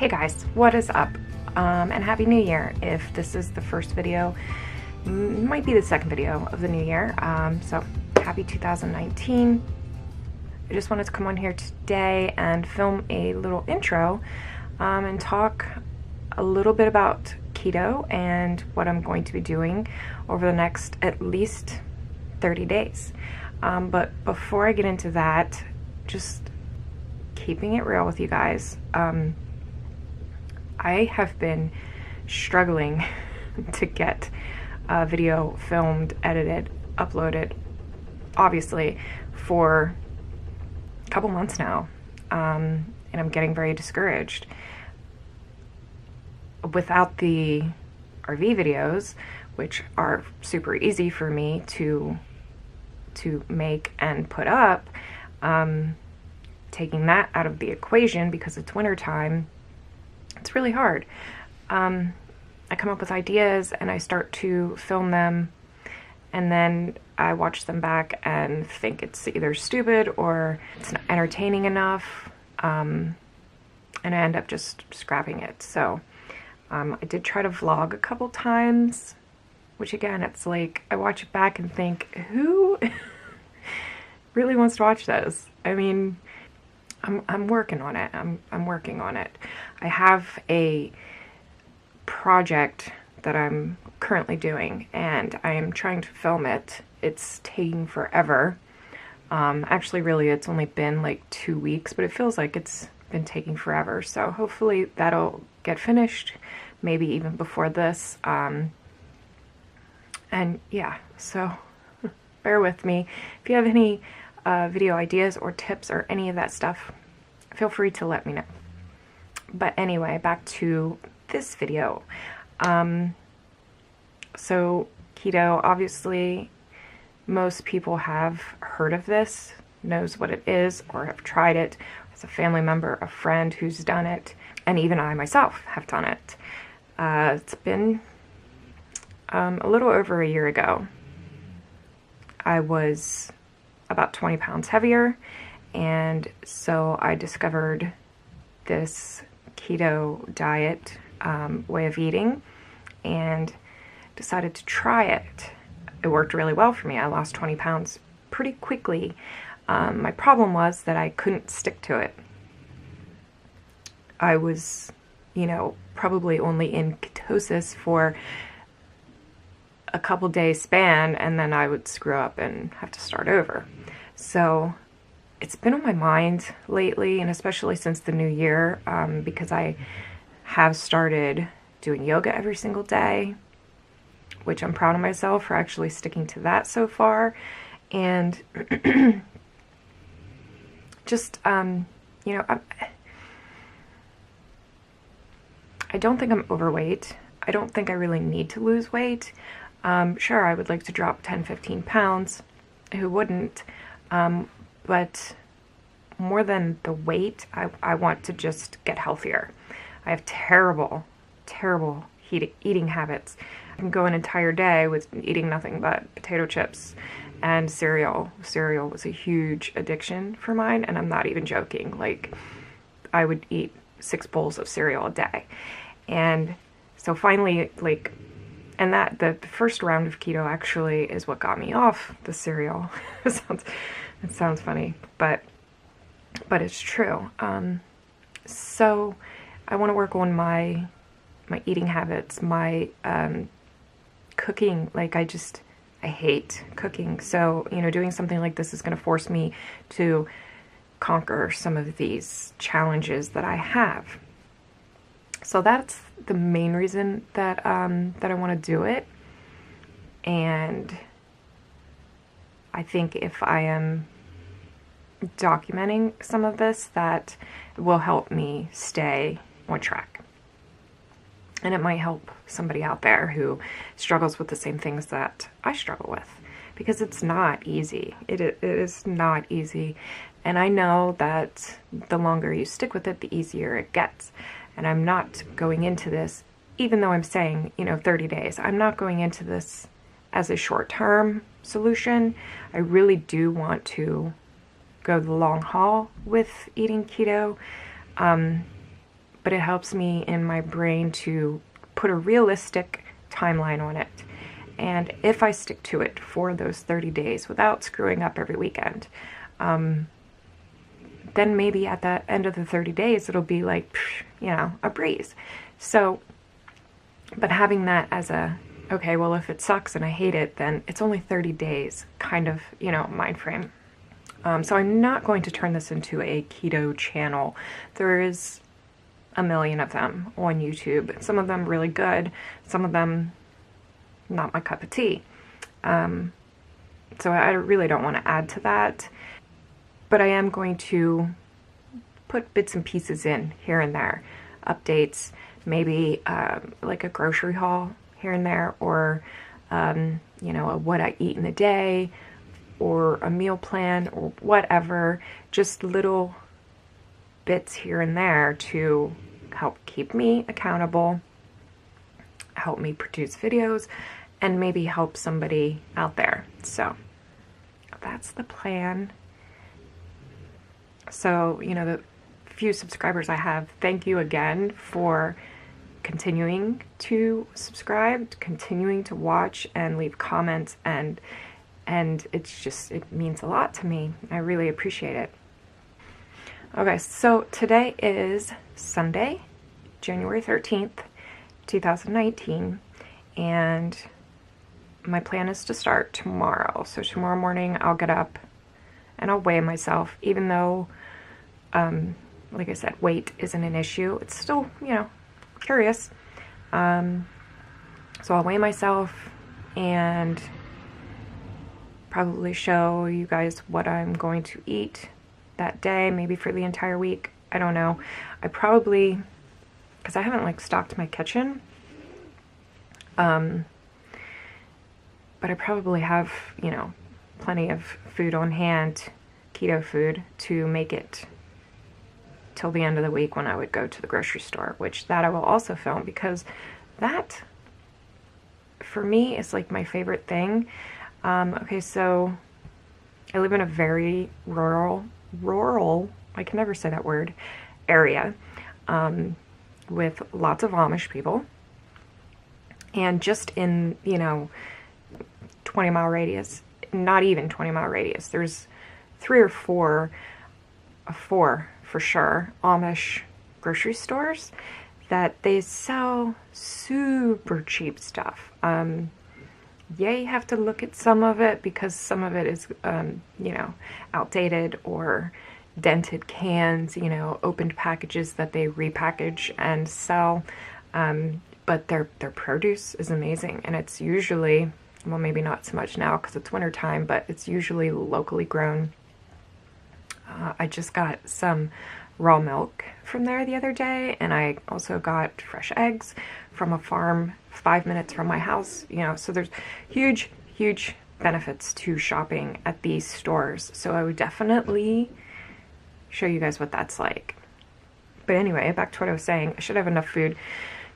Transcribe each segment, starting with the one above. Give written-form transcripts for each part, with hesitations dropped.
Hey guys, what is up? And Happy New Year. If this is the first video, might be the second video of the new year. So happy 2019. I just wanted to come on here today and film a little intro and talk a little bit about keto and what I'm going to be doing over the next at least 30 days. But before I get into that, just keeping it real with you guys, I have been struggling to get a video filmed, edited, uploaded, obviously, for a couple months now, and I'm getting very discouraged. Without the RV videos, which are super easy for me to make and put up, taking that out of the equation because it's winter time, it's really hard. I come up with ideas and I start to film them, and then I watch them back and think it's either stupid or it's not entertaining enough, and I end up just scrapping it. So I did try to vlog a couple times, which again, it's like I watch it back and think, who really wants to watch this? I mean, I'm working on it. I'm working on it. I have a project that I'm currently doing and I am trying to film it. It's taking forever. Actually, really, it's only been like 2 weeks, but it feels like it's been taking forever. So hopefully that'll get finished, maybe even before this. And yeah, so bear with me. If you have any video ideas or tips or any of that stuff, feel free to let me know. But anyway, back to this video. So keto, obviously most people have heard of this, knows what it is, or have tried it. As a family member, a friend who's done it, and even I myself have done it. It's been a little over a year ago. I was about 20 pounds heavier, and so I discovered this keto diet way of eating and decided to try it. It worked really well for me. I lost 20 pounds pretty quickly. My problem was that I couldn't stick to it. I was, probably only in ketosis for a couple days span, and then I would screw up and have to start over. So it's been on my mind lately, and especially since the new year, because I have started doing yoga every single day, which I'm proud of myself for actually sticking to that so far. And just, I don't think I'm overweight. I don't think I really need to lose weight. Sure, I would like to drop 10, 15 pounds. Who wouldn't? But more than the weight, I want to just get healthier. I have terrible eating habits. I can go an entire day with eating nothing but potato chips and cereal. Cereal was a huge addiction for mine, and I'm not even joking. Like, I would eat 6 bowls of cereal a day. And so finally, and that the first round of keto actually is what got me off the cereal. It sounds funny, but it's true. So I want to work on my eating habits, my cooking. I hate cooking. So, doing something like this is going to force me to conquer some of these challenges that I have. So that's the main reason that I want to do it. And I think if I am documenting some of this, that will help me stay on track. And it might help somebody out there who struggles with the same things that I struggle with, because it's not easy. It is not easy. And I know that the longer you stick with it, the easier it gets. And I'm not going into this, even though I'm saying, 30 days, I'm not going into this as a short-term solution. I really do want to go the long haul with eating keto. but it helps me in my brain to put a realistic timeline on it. And if I stick to it for those 30 days without screwing up every weekend, then maybe at the end of the 30 days, it'll be like, you know, a breeze. So, but having that as a, okay, well, if it sucks and I hate it, then it's only 30 days kind of, you know, mind frame. So I'm not going to turn this into a keto channel. There is a million of them on YouTube. Some of them really good, some of them not my cup of tea. So I really don't want to add to that, but I am going to put bits and pieces in here and there, updates, maybe like a grocery haul here and there, or you know, a what I eat in a day, or a meal plan, or whatever, just little bits here and there to help keep me accountable, help me produce videos, and maybe help somebody out there. So that's the plan. So, you know, the few subscribers I have, thank you again for continuing to subscribe, continuing to watch and leave comments, and it's just, it means a lot to me. I really appreciate it. Okay, so today is Sunday, January 13th, 2019, and my plan is to start tomorrow. So tomorrow morning I'll get up and I'll weigh myself, even though, like I said, weight isn't an issue. It's still, you know, curious. So I'll weigh myself and probably show you guys what I'm going to eat that day, maybe for the entire week. I don't know. I probably, because I haven't like stocked my kitchen, but I probably have, you know, plenty of food on hand, keto food, to make it till the end of the week when I would go to the grocery store, which that I will also film, because that for me is like my favorite thing. Okay, so I live in a very rural, I can never say that word, area, with lots of Amish people. And just in, you know, 20-mile radius, not even 20-mile radius, there's 3 or 4 for sure, Amish grocery stores that they sell super cheap stuff. Yeah, you have to look at some of it because some of it is, you know, outdated or dented cans, you know, opened packages that they repackage and sell. But their produce is amazing, and it's usually, well, maybe not so much now because it's winter time, but it's usually locally grown. I just got some raw milk from there the other day, and I also got fresh eggs from a farm 5 minutes from my house, you know, so there's huge benefits to shopping at these stores. So I would definitely show you guys what that's like. But anyway, back to what I was saying, I should have enough food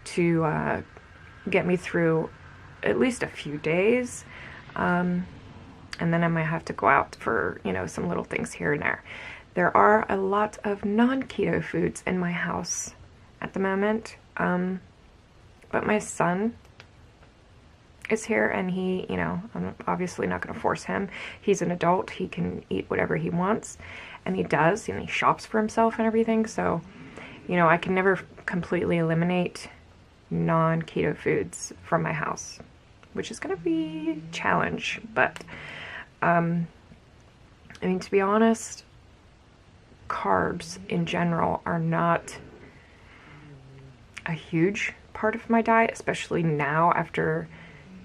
to get me through at least a few days, and then I might have to go out for, you know, some little things here and there. There are a lot of non-keto foods in my house at the moment, but my son is here, and he, you know, I'm obviously not going to force him. He's an adult. He can eat whatever he wants, and he does, and he shops for himself and everything. So, you know, I can never completely eliminate non-keto foods from my house, which is going to be a challenge. But, I mean, to be honest, carbs in general are not a huge part of my diet, especially now after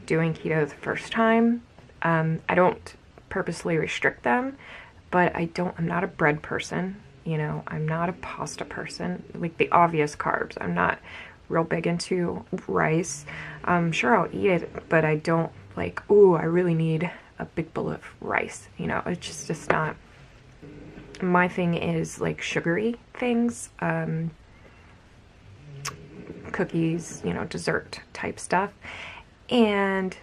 doing keto the first time. I don't purposely restrict them, but I'm not a bread person, you know, I'm not a pasta person, like the obvious carbs. I'm not real big into rice. Sure, I'll eat it, but I don't like, ooh, I really need a big bowl of rice, you know, it's just not. My thing is like sugary things, cookies, you know, dessert type stuff, and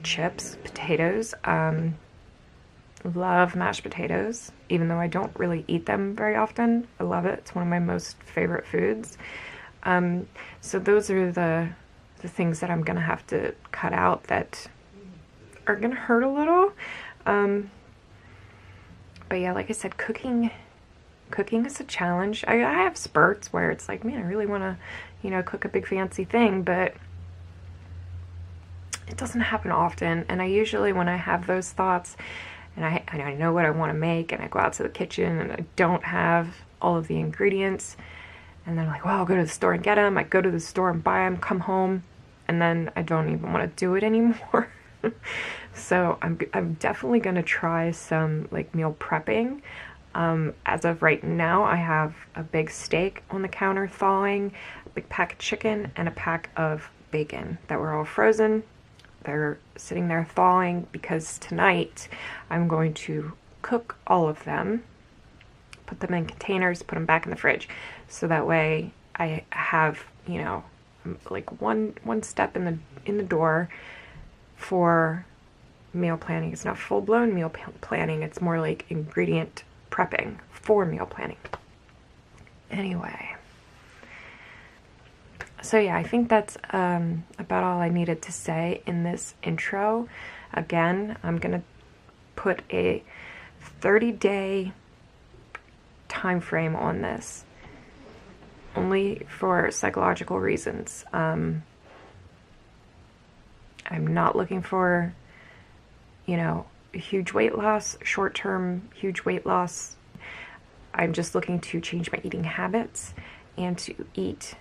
chips, potatoes, love mashed potatoes, even though I don't really eat them very often. I love it. It's one of my most favorite foods. So those are the things that I'm gonna have to cut out that are gonna hurt a little. But yeah, like I said, cooking is a challenge. I have spurts where it's like, man, I really want to, you know, cook a big fancy thing, but it doesn't happen often. And I usually, when I have those thoughts and I know what I want to make and I go out to the kitchen and I don't have all of the ingredients, and then I'm like, well, I'll go to the store and get them. I go to the store and buy them, come home, and then I don't even want to do it anymore. So I'm definitely going to try some like meal prepping. As of right now, I have a big steak on the counter thawing, a big pack of chicken, and a pack of bacon that were all frozen. They're sitting there thawing because tonight I'm going to cook all of them, put them in containers, put them back in the fridge. So that way I have, you know, like one step in the door for meal planning. It's not full-blown meal planning. It's more like ingredient prepping for meal planning. Anyway, so yeah, I think that's about all I needed to say in this intro. Again, I'm gonna put a 30-day time frame on this, only for psychological reasons. I'm not looking for, you know, huge weight loss, short-term huge weight loss. I'm just looking to change my eating habits and to eat,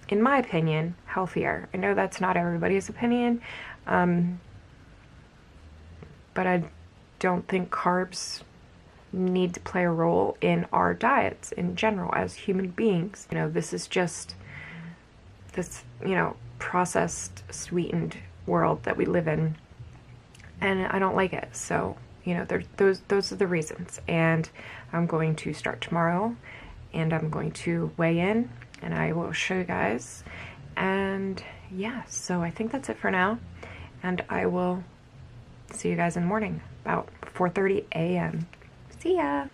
in my opinion, healthier. I know that's not everybody's opinion, but I don't think carbs need to play a role in our diets in general as human beings. You know, this is just this, you know, processed, sweetened world that we live in, and I don't like it. So, you know, those are the reasons. And I'm going to start tomorrow, and I'm going to weigh in, and I will show you guys. And yeah, so I think that's it for now, and I will see you guys in the morning about 4:30 a.m. See ya.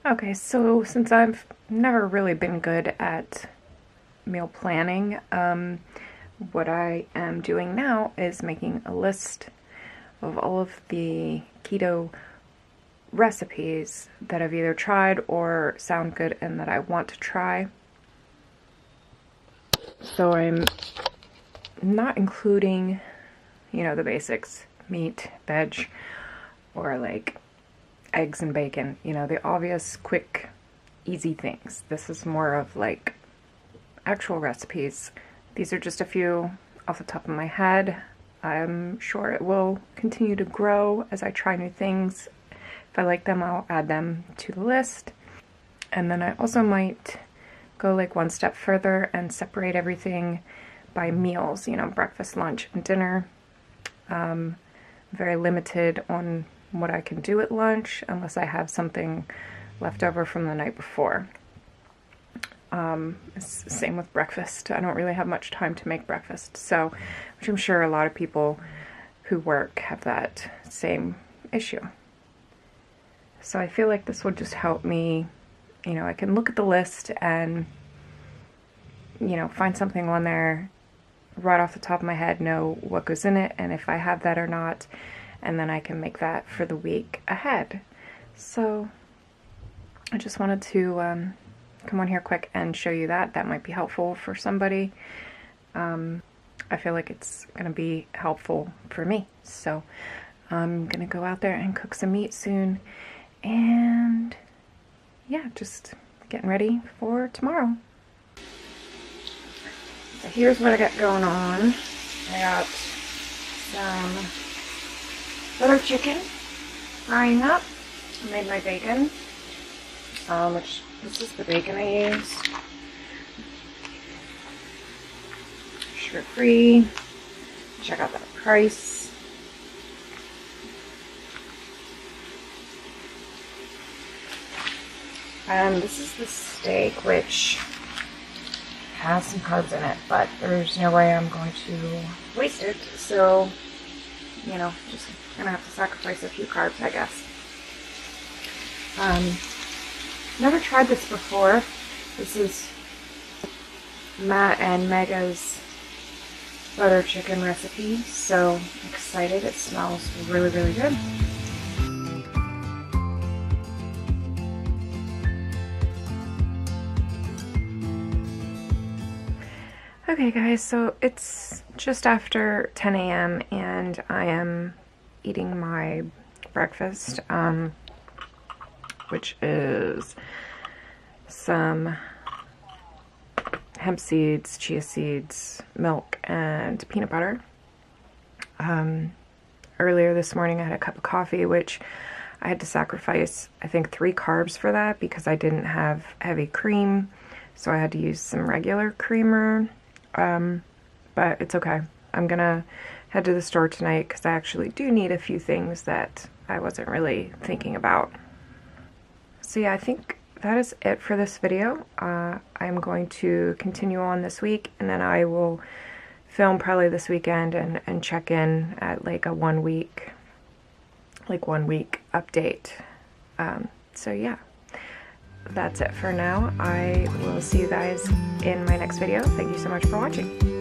Okay, so since I've never really been good at meal planning, what I am doing now is making a list of all of the keto recipes that I've either tried or sound good and that I want to try. So I'm not including, you know, the basics, meat, veg, or like eggs and bacon, you know, the obvious, quick, easy things. This is more of like actual recipes. These are just a few off the top of my head. I'm sure it will continue to grow as I try new things. If I like them, I'll add them to the list. And then I also might go like one step further and separate everything by meals, you know, breakfast, lunch, and dinner. Very limited on what I can do at lunch unless I have something left over from the night before. Same with breakfast. I don't really have much time to make breakfast, so, which I'm sure a lot of people who work have that same issue. So I feel like this will just help me, you know, I can look at the list and, you know, find something on there right off the top of my head, know what goes in it and if I have that or not, and then I can make that for the week ahead. So I just wanted to come on here quick and show you that. That might be helpful for somebody. I feel like it's going to be helpful for me. So I'm going to go out there and cook some meat soon. And yeah, just getting ready for tomorrow. So here's what I got going on. I got some butter chicken frying up. I made my bacon, which this is the bacon I use. Sugar-free. Check out that price. And this is the steak, which has some carbs in it, but there's no way I'm going to waste it. So, you know, just gonna have to sacrifice a few carbs, I guess. Never tried this before. This is Matt and Mega's butter chicken recipe, so I'm excited. It smells really, really good. Okay guys, so it's just after 10 a.m. and I am eating my breakfast, which is some hemp seeds, chia seeds, milk, and peanut butter. Earlier this morning I had a cup of coffee, which I had to sacrifice, I think, 3 carbs for that because I didn't have heavy cream, so I had to use some regular creamer. But it's okay. I'm gonna head to the store tonight because I actually do need a few things that I wasn't really thinking about. So yeah, I think that is it for this video. I'm going to continue on this week, and then I will film probably this weekend and check in at like a 1 week update. So yeah, that's it for now. I will see you guys in my next video. Thank you so much for watching.